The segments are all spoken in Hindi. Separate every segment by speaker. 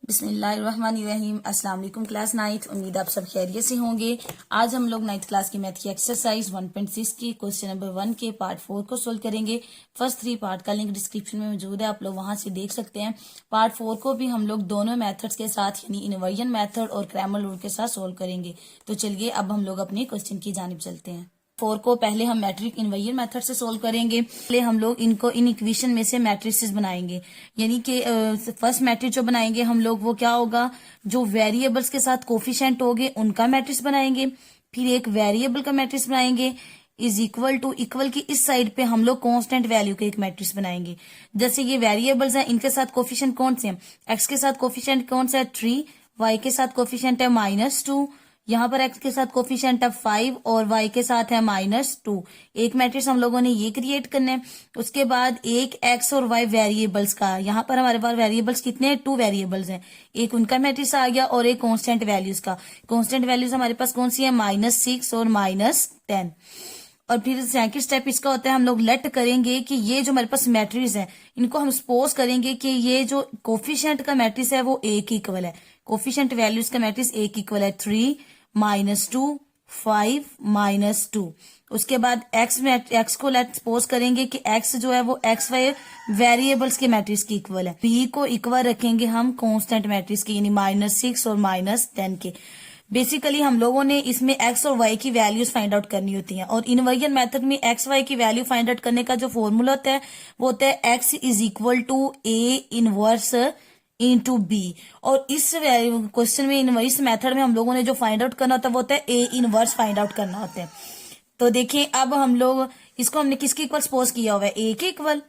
Speaker 1: बिस्मिल्लाहिर्रहमानिर्रहीम। अस्सलाम वालेकुम क्लास 9th। उम्मीद आप सब खैरियत से होंगे। आज हम लोग 9th क्लास की मैथ की एक्सरसाइज 1.6 की क्वेश्चन नंबर 1 के पार्ट 4 को सोल्व करेंगे। फर्स्ट 3 पार्ट का लिंक डिस्क्रिप्शन में मौजूद है, आप लोग वहां से देख सकते हैं। पार्ट 4 को भी हम लोग दोनों मेथड्स के साथ यानी इन्वर्जन मेथड और क्रैमर रूल के साथ सोल्व करेंगे। तो चलिए अब हम लोग अपने क्वेश्चन की जानिब चलते हैं। 4 को पहले हम मैट्रिक इन्वर्जन मेथड से सोल्व करेंगे। पहले हम लोग इनको इन इक्वेशन में से मैट्रिसेस बनाएंगे, यानी कि फर्स्ट मैट्रिक्स जो बनाएंगे हम लोग वो क्या होगा, जो वेरिएबल्स के साथ कोफिशिएंट होंगे उनका मैट्रिक्स बनाएंगे। फिर एक वेरिएबल का मैट्रिक्स बनाएंगे इज इक्वल टू इक्वल की इस साइड पे हम लोग कांस्टेंट वैल्यू का एक मैट्रिक्स बनाएंगे। जैसे ये वेरिएबल्स हैं, इनके साथ कोफिशिएंट कौन से हैं, एक्स के साथ कोफिशिएंट कौन सा है 3, वाई के साथ कोफिशिएंट है -2, यहाँ पर x के साथ कोफिशिएंट है 5 और y के साथ है -2। एक मैट्रिक्स हम लोगों ने ये क्रिएट करना है। उसके बाद एक x और y वेरिएबल्स का, यहाँ पर हमारे पास वेरिएबल्स कितने हैं, 2 वेरिएबल्स हैं। एक उनका मैट्रिक्स आ गया और एक कांस्टेंट वैल्यूज का। कांस्टेंट वैल्यूज हमारे पास कौन सी है, -6 और -10। और फिर सेकंड स्टेप इसका होता है हम लोग लेट करेंगे कि ये जो हमारे पास मैट्रिक्स है इनको हम सपोज करेंगे कि ये जो कोफिशिएंट का मैट्रिक्स है वो a के इक्वल है। कोफिशिएंट वैल्यूज का मैट्रिक्स a के इक्वल है 3, -2, 5, -2। उसके बाद x को लेट सपोज करेंगे कि x जो है वो एक्स वाई वेरिएबल्स के मैट्रिक्स की इक्वल है। b को इक्वल रखेंगे हम कांस्टेंट मैट्रिक्स के यानी -6 और -10 के। बेसिकली हम लोगों ने इसमें x और y की वैल्यूज फाइंड आउट करनी होती हैं, और इन्वर्जन मेथड में x y की वैल्यू फाइंड आउट करने का जो फॉर्मूला होता है वो होता है x is equal to a inverse into b। और इस क्वेश्चन में इस मेथड में हम लोगों ने जो फाइंड आउट करना होता है वो होता है a इनवर्स फाइंड आउट करना होता है। तो देखिए अब हम लोग इसको हमने किसके इक्वल सपोज किया हुआ है, a के इक्वल,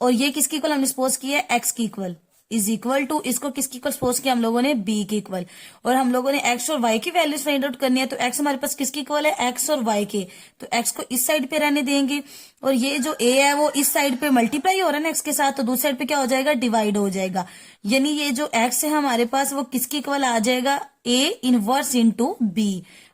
Speaker 1: और ये किसके इक्वल हमने सपोज किया है, x के इक्वल इज इक्वल टू, इसको किसके इक्वल सपोज किया हम लोगों ने, b के इक्वल। और हम लोगों ने x और y की वैल्यूज फाइंड आउट करनी है, तो x हमारे पास किसके इक्वल है, x और y के। तो x को इस साइड पे रहने देंगे और ये जो a है वो इस साइड पे मल्टीप्लाई हो रहा है ना x के साथ, तो दूसरी साइड पे क्या हो जाएगा, डिवाइड हो जाएगा। यानी ये जो x है हमारे पास वो किसके इक्वल आ जाएगा, a inverse into b।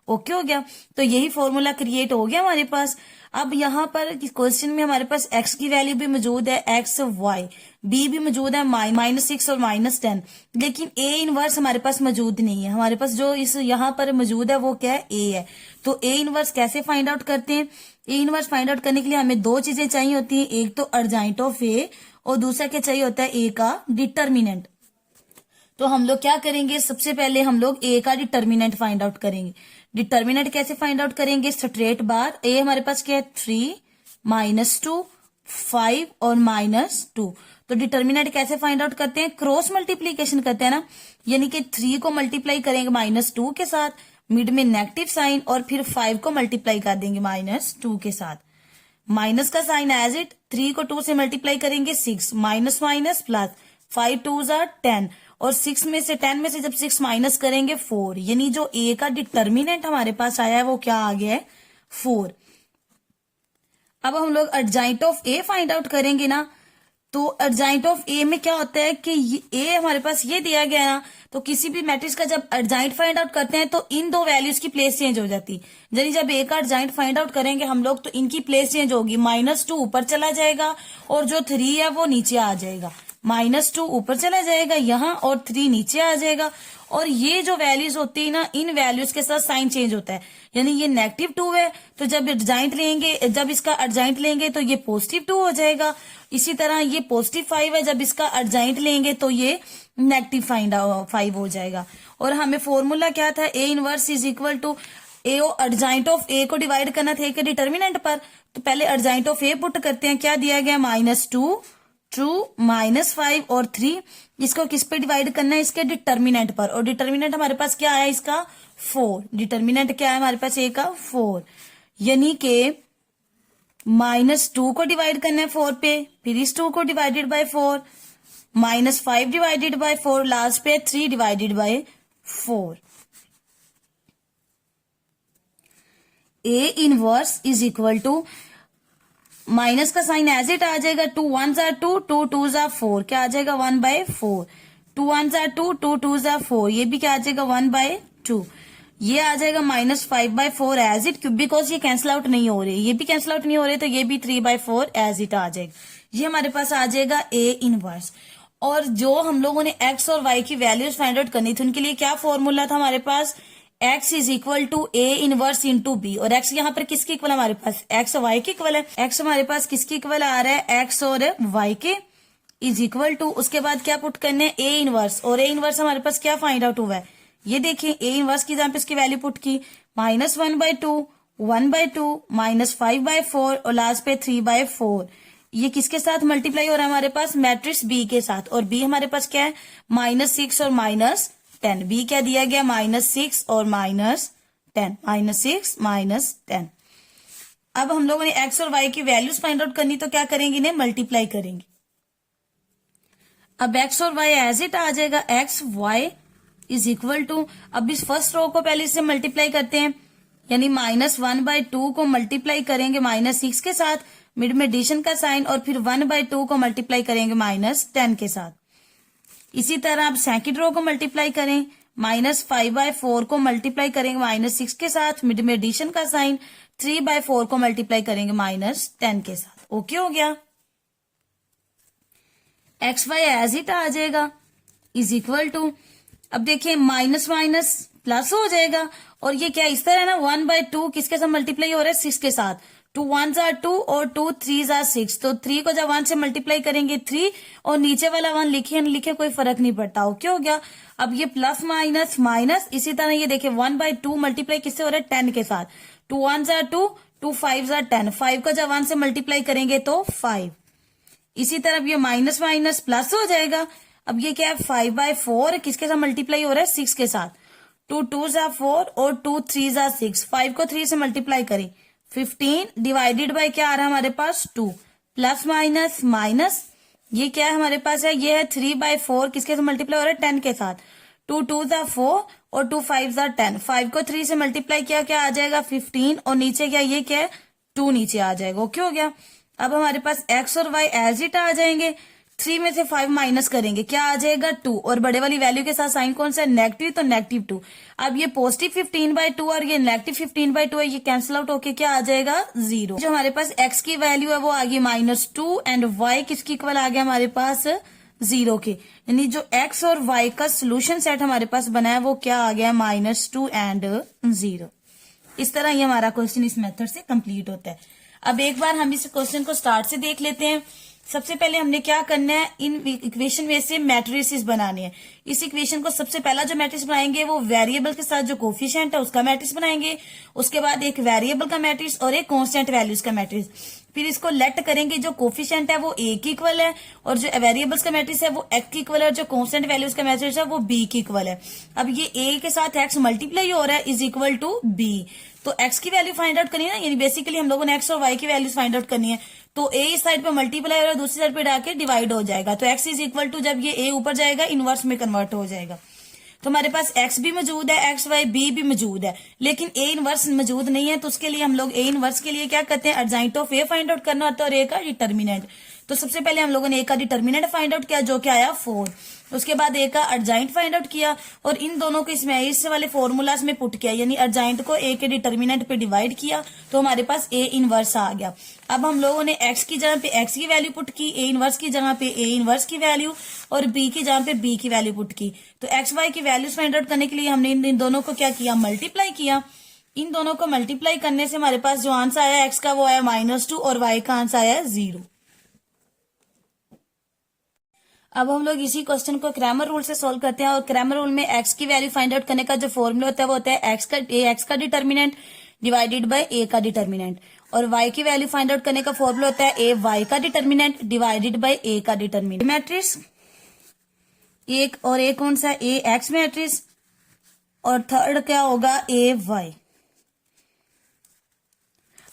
Speaker 1: Okay हो गया, तो यही फॉर्मूला क्रिएट हो गया हमारे पास। अब यहाँ पर क्वेश्चन में हमारे पास x की वैल्यू भी मौजूद है, x y, b भी मौजूद है -6 और -10, लेकिन a इनवर्स हमारे पास मौजूद नहीं है। हमारे पास जो इस यहाँ पर मौजूद है वो क्या है, a है। तो a इनवर्स कैसे फाइंड आउट करते हैं, a इनवर्स फाइंड आउट करने के लिए हमें दो चीजें चाहिए होती है, एक तो अर्जेंट ऑफ a और दूसरा क्या चाहिए होता है, a का डिटर्मिनेंट। तो हम लोग क्या करेंगे, सबसे पहले हम लोग a का डिटर्मिनेंट फाइंड आउट करेंगे। डिटर्मिनेंट कैसे फाइंड आउट करेंगे, स्ट्रेट बार a हमारे पास क्या है 3, -2, 5 और -2। तो डिटर्मिनेंट कैसे फाइंड आउट करते हैं, क्रॉस मल्टीप्लीकेशन करते हैं ना, यानी कि 3 को मल्टीप्लाई करेंगे -2 के साथ, मिड में नेगेटिव साइन, और फिर 5 को मल्टीप्लाई कर देंगे -2 के साथ। माइनस का साइन एज इट, 3 को 2 से मल्टीप्लाई करेंगे 6, minus minus plus, 5 2s are 10, और 6 में से 10 में से जब 6 माइनस करेंगे 4, यानी जो a का डिटर्मिनेंट हमारे पास आया है वो क्या आ गया है, 4। अब हम लोग urgent of a find out करेंगे ना, तो अर्जेंट ऑफ a में क्या होता है कि a हमारे पास ये दिया गया है ना, तो किसी भी मैट्रिक्स का जब अर्जेंट फाइंड आउट करते हैं तो इन दो वैल्यूज की प्लेस चेंज हो जाती है। यानी जब a का अर्जेंट फाइंड आउट करेंगे हम लोग तो इनकी प्लेस चेंज होगी, -2 ऊपर चला जाएगा और जो 3 है वो नीचे आ जाएगा। -2 ऊपर चला जाएगा यहाँ और 3 नीचे आ जाएगा। और ये जो वैल्यूज होती है ना, इन वैल्यूज के साथ साइन चेंज होता है, यानी ये -2 है तो जब अर्जेंट लेंगे, जब इसका अर्जेंट लेंगे तो ये +2 हो जाएगा। इसी तरह ये +5 है, जब इसका अर्जेंट लेंगे तो ये -5 हो जाएगा। और हमें फॉर्मूला क्या था, a inverse is equal to a, adjoint of a को डिवाइड करना था a के डिटर्मिनेंट पर, तो पहले अर्जेंट ऑफ a पुट करते हैं, क्या दिया गया, -2, 2, -5 और 3, इसको किस पे डिवाइड करना है, इसके डिटर्मिनेंट पर, और डिटर्मिनेंट हमारे पास क्या है इसका, 4। डिटर्मिनेंट क्या है हमारे पास a का, 4, यानी कि -2 को डिवाइड करना है 4 पे, फिर इस 2 को divided by 4, -5 divided by 4, last पे 3 divided by 4। a inverse is equal to, minus का साइन एज इट आ जाएगा, 2 1s are 2, 2 2s are 4, क्या आ जाएगा 1/4, 2 1s are 2, 2 2s are 4, ये भी क्या आ जाएगा 1/2, ये आ जाएगा -5/4 एज इट, बिकॉज ये कैंसिल आउट नहीं हो रही, ये भी कैंसिल आउट नहीं हो रहे, तो ये भी 3/4 एज इट आ जाएगा। ये हमारे पास आ जाएगा a इनवर्स। और जो हम लोगों ने एक्स और वाई की वैल्यूज फाइंड आउट करनी थी उनके लिए क्या फॉर्मूला था हमारे पास, x is equal to A inverse into B. और x यहाँ पर किसकी इक्वल हमारे पास, x और y के इक्वल है। x हमारे पास किसकी इक्वल आ रहा है, x और y के, इज इक्वल टू, उसके बाद क्या पुट करने हैं, ए इनवर्स। और ए इनवर्स हमारे पास क्या फाइंड आउट हुआ है, ये देखिए ए इनवर्स की जहां पे इसकी वैल्यू पुट की, -1/2, 1/2, -5/4 और लास्ट पे 3/4। ये किसके साथ मल्टीप्लाई हो रहा है हमारे पास, मैट्रिक्स बी के साथ। और बी हमारे पास क्या है, -6 और -10। बी क्या दिया गया, -6 और -10, -6 -10। अब हम लोगों ने एक्स और वाई की वैल्यूज फाइंड आउट करनी, तो क्या करेंगे, इन्हें मल्टीप्लाई करेंगे। अब एक्स और वाई एज इट आ जाएगा, X Y is equal to, अब इस फर्स्ट रो को पहले इससे मल्टीप्लाई करते हैं, यानी -1/2 को मल्टीप्लाई करेंगे -6 के साथ, मिड में एडिशन का साइन, और फिर 1/2 को मल्टीप्लाई करेंगे -10 के साथ। इसी तरह आप सेकंड रो को मल्टीप्लाई करें, -5/4 को मल्टीप्लाई करेंगे -6 के साथ, मिड में एडिशन का साइन, 3/4 को मल्टीप्लाई करेंगे -10 के साथ। ओके हो गया, एक्स वाई एज इट आ जाएगा, इज इक्वल टू, अब देखिए माइनस माइनस प्लस हो जाएगा, और ये क्या इस तरह है ना, 1/2 किसके साथ मल्टीप्लाई हो रहा है, 6 के साथ। 2 1s are 2 और 2 3s are 6, तो 3 को जब 1 से मल्टीप्लाई करेंगे 3, और नीचे वाला 1 लिखे न लिखे कोई फर्क नहीं पड़ता। ओके हो गया, अब ये प्लस माइनस माइनस, इसी तरह ये देखिए 1/2 मल्टीप्लाई किससे हो रहा है, 10 के साथ। 2 1s are 2, 2 5s are 10, 5 को जब 1 से मल्टीप्लाई करेंगे तो 5। इसी तरह ये माइनस माइनस प्लस हो जाएगा, अब ये क्या है, 5/4 किसके साथ मल्टीप्लाई हो रहा है, 6 के साथ। 2 2s are 4 और 2 3s are 6, 5 को 3 से मल्टीप्लाई करें 15 डिवाइडेड बाय क्या आ रहा है हमारे पास, 2, प्लस माइनस माइनस, ये क्या है हमारे पास है, ये है 3/4 किसके साथ मल्टीप्लाई हो रहा है, 10 के साथ। 2 2s are 4 और 2 5s are 10, 5 को 3 से मल्टीप्लाई किया क्या आ जाएगा, 15, और नीचे क्या, ये क्या है, 2 नीचे आ जाएगा। ओके हो गया, अब हमारे पास एक्स और वाई एज इट आ जाएंगे। 3 में से 5 माइनस करेंगे क्या आ जाएगा, 2, और बड़े वाली वैल्यू के साथ साइन कौन सा है, नेगेटिव, तो -2। अब ये पॉजिटिव 15/2 और ये नेगेटिव 15/2 है, ये कैंसिल आउट होके क्या आ जाएगा, 0। जो हमारे पास एक्स की वैल्यू है वो आ गई -2, एंड वाई किसकी इक्वल आ गया हमारे पास, 0 के। यानी जो एक्स और वाई का सोल्यूशन सेट हमारे पास बना है वो क्या आ गया, -2 एंड 0। इस तरह ये हमारा क्वेश्चन इस मेथड से कंप्लीट होता है। अब एक बार हम इस क्वेश्चन को स्टार्ट से देख लेते हैं। सबसे पहले हमने क्या करना है, इन इक्वेशन में से मैट्रिसेस बनाने हैं। इस इक्वेशन को सबसे पहला जो मैट्रिक्स बनाएंगे वो वेरिएबल के साथ जो कोफिशिएंट है उसका मैट्रिक्स बनाएंगे, उसके बाद एक वेरिएबल का मैट्रिक्स और एक कांस्टेंट वैल्यूज का मैट्रिक्स। फिर इसको लेट करेंगे, जो कोफिशिएंट है वो ए की इक्वल है, और जो वेरिएबल्स का मैट्रिक्स है वो एक्स की इक्वल है, और जो कांस्टेंट वैल्यूज का मैट्रिक्स है वो बी की इक्वल है। अब ये ए के साथ एक्स मल्टीप्लाई हो रहा है, इज इक्वल टू बी, तो एक्स की वैल्यू फाइंड आउट करनी है ना, यानी बेसिकली हम लोगों ने एक्स और वाई की वैल्यूज फाइंड आउट करनी है। तो ए इस साइड पे मल्टीप्लाई हो रहा है, दूसरी साइड पे डाके डिवाइड हो जाएगा, तो एक्स इज इक्वल टू, जब ये ए ऊपर जाएगा इनवर्स में कन्वर्ट हो जाएगा। तो हमारे पास एक्स भी मौजूद है, एक्स वाई बी भी मौजूद है, लेकिन ए इनवर्स मौजूद नहीं है, तो उसके लिए हम लोग ए इनवर्स के लिए क्या करते हैं, adjoint of A find out करना होता है और ए का डिटर्मिनेंट। तो सबसे पहले हम लोगों ने ए का डिटर्मिनेंट फाइंड आउट किया जो कि आया 4, उसके बाद ए का एडजाइंट फाइंड आउट किया, और इन दोनों को इसमें इस वाले फॉर्मूलाज में पुट किया, यानी एडजाइंट को ए के डिटर्मिनेंट पे डिवाइड किया, तो हमारे पास ए इनवर्स आ गया। अब हम लोगों ने एक्स की जगह पे एक्स की वैल्यू पुट की, ए इनवर्स की जगह पे ए इनवर्स की वैल्यू, और बी की जगह पे बी की वैल्यू पुट की। तो एक्स वाई की वैल्यूज फाइंड आउट करने के लिए हमने इन दोनों को क्या किया, मल्टीप्लाई किया। इन दोनों को मल्टीप्लाई करने से हमारे पास जो आंसर आया एक्स का वो आया -2, और वाई का आंसर आया 0। अब हम लोग इसी क्वेश्चन को क्रैमर रूल से सॉल्व करते हैं, और क्रैमर रूल में एक्स की वैल्यू फाइंड आउट करने का जो फॉर्मूला होता है वो होता है एक्स का डिटर्मिनेंट डिवाइडेड बाय ए का डिटर्मिनेंट, और वाई की वैल्यू फाइंड आउट करने का फॉर्मूला होता है ए वाई का डिटर्मिनेंट डिवाइडेड बाय ए का डिटर्मिनेंट। मैट्रिक्स एक, और एक कौन सा, ए एक्स मैट्रिक्स, और थर्ड क्या होगा, ए वाई।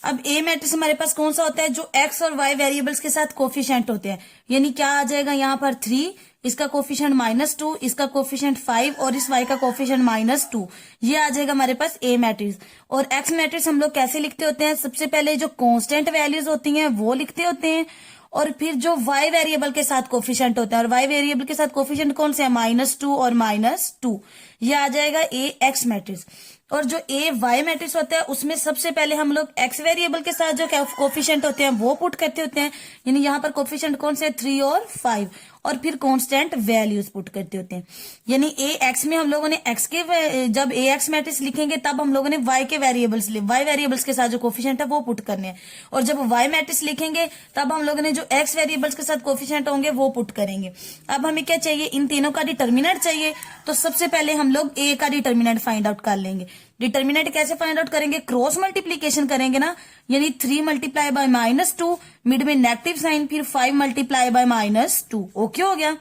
Speaker 1: अब ए मैट्रिक्स हमारे पास कौन सा होता है, जो एक्स और वाई वेरिएबल्स के साथ कोफिशिएंट होते हैं, यानी क्या आ जाएगा यहाँ पर 3, इसका कोफिशिएंट -2, इसका कोफिशिएंट 5, और इस वाई का कोफिशिएंट -2, ये आ जाएगा हमारे पास ए मैट्रिक्स। और एक्स मैट्रिक्स हम लोग कैसे लिखते होते हैं, सबसे पहले जो कांस्टेंट वैल्यूज होती हैं वो लिखते होते हैं, और फिर जो वाई वेरिएबल के साथ कोफिशिएंट होता है, और वाई वेरिएबल के साथ कोफिशिएंट कौन से है, -2 और -2, ये आ जाएगा ए एक्स मैट्रिक्स। और जो ए वाई मैट्रिक्स होता है उसमें सबसे पहले हम लोग एक्स वेरिएबल के साथ जो कोफिशिएंट होते हैं वो पुट करते होते हैं, यानी यहाँ पर कोफिशिएंट कौन से 3 और 5, और फिर कांस्टेंट वैल्यूज पुट करते होते हैं। यानी ए एक्स में हम लोगों ने एक्स के जब ए एक्स मैट्रिक्स लिखेंगे तब हम लोगों ने वाई के वेरिएबल्स वाई वेरिएबल्स के साथ जो कोफिशिएंट है वो पुट करने हैं, और जब वाई मैट्रिक्स लिखेंगे तब हम लोगों ने जो एक्स वेरिएबल्स के साथ कोफिशिएंट होंगे वो पुट करेंगे। अब हमें क्या चाहिए, इन तीनों का डिटर्मिनेंट चाहिए। तो सबसे पहले हम लोग ए का डिटर्मिनेंट फाइंड आउट कर लेंगे। डिटर्मिनेंट कैसे फाइंड आउट करेंगे, क्रॉस मल्टीप्लीकेशन करेंगे ना, यानी 3 मल्टीप्लाई बाय -2, मिड में नेगेटिव साइन, फिर 5 मल्टीप्लाई बाय -2। ओके हो गया।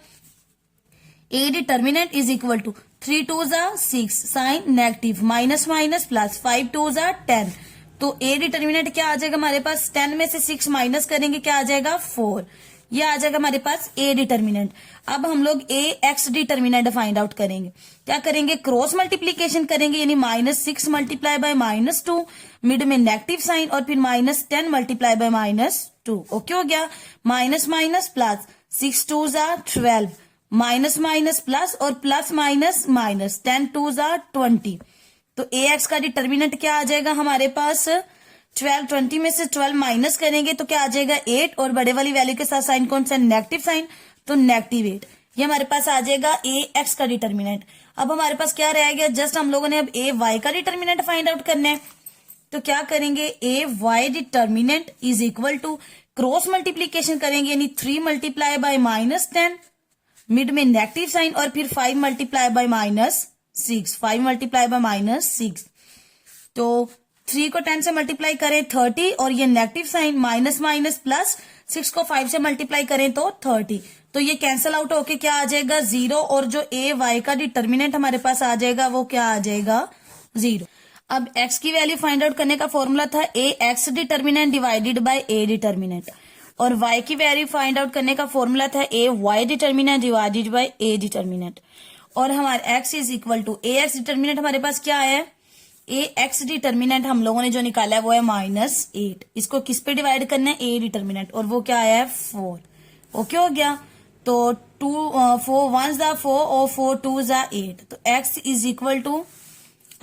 Speaker 1: A determinant is equal to 3 2 6 sign negative minus minus plus 5 2 10। तो ए डिटर्मिनेंट क्या आ जाएगा हमारे पास, 10 में से 6 माइनस करेंगे क्या आ जाएगा 4। ये आ जाएगा हमारे पास ए डिटर्मिनेंट। अब हम लोग ए एक्स डिटर्मिनेंट फाइंड आउट करेंगे। क्या करेंगे, क्रॉस मल्टीप्लीकेशन करेंगे, यानी -6 मल्टीप्लाई बाय -2, मिड में नेगेटिव साइन, और फिर -10 मल्टीप्लाई बाय -2। ओके हो गया। Minus minus plus 6 2 12, minus minus plus और प्लस माइनस माइनस, 10 2 20। तो ए एक्स का डिटर्मिनेंट क्या आ जाएगा हमारे पास, 12, 20 में से 12 माइनस करेंगे तो क्या आ जाएगा 8, और बड़े वाली वैल्यू के साथ साइन कौन सा, नेगेटिव साइन, तो -8। ये हमारे पास आ जाएगा ए एक्स का डिटर्मिनेंट। अब हमारे पास क्या रह गया, जस्ट हम लोगों ने अब ए वाई का डिटर्मिनेंट फाइंड आउट करना है। तो क्या करेंगे, a Y determinant is equal to cross multiplication करेंगे, यानी 3 मल्टीप्लाई बाय -10, मिड में नेगेटिव साइन, और फिर 5 मल्टीप्लाई बाय -6, 5 मल्टीप्लाई बाय -6। तो 3 को 10 से मल्टीप्लाई करें 30, और ये negative sign, minus minus plus, 6 को 5 से मल्टीप्लाई करें तो 30। तो ये कैंसिल आउट होके क्या आ जाएगा 0, और जो ए वाई का डिटर्मिनेंट हमारे पास आ जाएगा वो क्या आ जाएगा 0। अब x की वैल्यू फाइंड आउट करने का फॉर्मूला था a x determinant divided by a determinant, और y की वैल्यू फाइंड आउट करने का फॉर्मूला था a Y determinant divided by a determinant. और हमारे x is equal to a x determinant हमारे पास क्या है, ए एक्स डिटर्मिनेंट हम लोगों ने जो निकाला है वो है -8। इसको किस पे डिवाइड करना है, ए डिटर्मिनेंट, और वो क्या आया है 4। ओके हो गया। तो 4 1 4 और 4 2 8। तो x is equal to,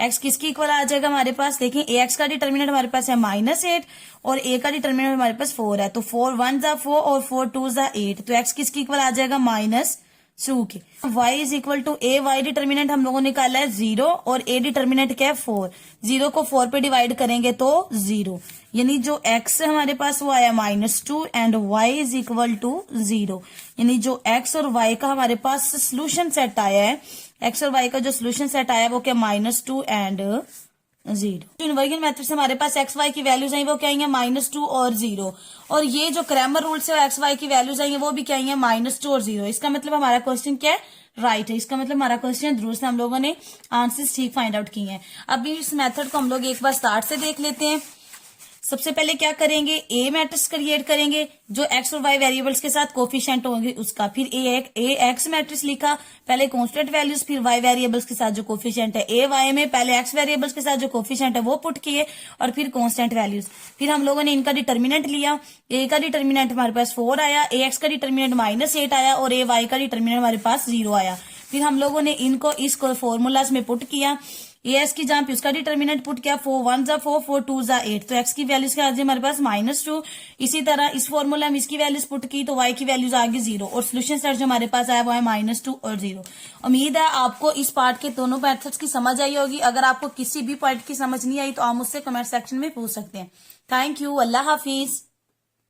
Speaker 1: x किसकी इक्वल आ जाएगा हमारे पास, देखिए ए एक्स का डिटर्मिनेंट हमारे पास है -8, और ए का डिटर्मिनेंट हमारे पास 4 है। तो 4 1 4 और 4 2 8। तो x किसकी इक्वल आ जाएगा -2 के। y is equal to A Y determinant हम लोगों ने निकाला है 0, और ए डिटर्मिनेंट क्या है 4। 0 को 4 पे डिवाइड करेंगे तो 0, यानी जो x हमारे पास वो आया -2, and y is equal to 0। यानी जो x और y का हमारे पास सोल्यूशन सेट आया है, x और y का जो सोल्यूशन सेट आया है वो क्या -2 एंड 0। इनवर्जन मेथड से हमारे पास एक्स वाई की वैल्यूज आई वो क्या आई है -2 और 0, और ये जो क्रैमर रूल से एक्स वाई की वैल्यूज आई है वो भी क्या आई है -2 और 0। इसका मतलब हमारा क्वेश्चन क्या है, राइट है। इसका मतलब हमारा क्वेश्चन दुरुस्त है, हम लोगों ने आंसर्स ठीक फाइंड आउट किए हैं। अब इस मेथड को हम लोग एक बार स्टार्ट से देख लेते हैं। सबसे पहले क्या करेंगे, ए मैट्रिक्स क्रिएट करेंगे जो एक्स और वाई वेरिएबल्स के साथ कोफिशिएंट होंगे उसका। फिर ए एक्स मैट्रिक्स लिखा, पहले कांस्टेंट वैल्यूज, फिर वाई वेरिएबल्स के साथ जो कोफिशिएंट है। ए वाई में पहले एक्स वेरिएबल्स के साथ जो कोफिशिएंट है वो पुट किए, और फिर कांस्टेंट वैल्यूज। फिर हम लोगों ने इनका डिटर्मिनेंट लिया। ए का डिटर्मिनेंट हमारे पास 4 आया, ए एक्स का डिटर्मिनेंट -8 आया, और ए वाई का डिटर्मिनेंट हमारे पास 0 आया। फिर हम लोगों ने इनको इस फॉर्मूलाज में पुट किया। ए एक्स की जहां पे उसका डिटर्मिनेंट पुट किया, 4 1 4 4 2 8। तो एक्स की वैल्यूज क्या आ गई हमारे पास -2। इसी तरह इस फॉर्मूला में इसकी वैल्यूज पुट की तो वाई की वैल्यूज आ गई 0, और सोल्यूशन सेट जो हमारे पास आया वो है -2 और 0। उम्मीद है आपको इस पार्ट के दोनों मेथड्स की समझ आई होगी। अगर आपको किसी भी पार्ट की समझ नहीं आई तो आप मुझसे कमेंट सेक्शन में पूछ सकते हैं। Thank you. Allah Hafiz.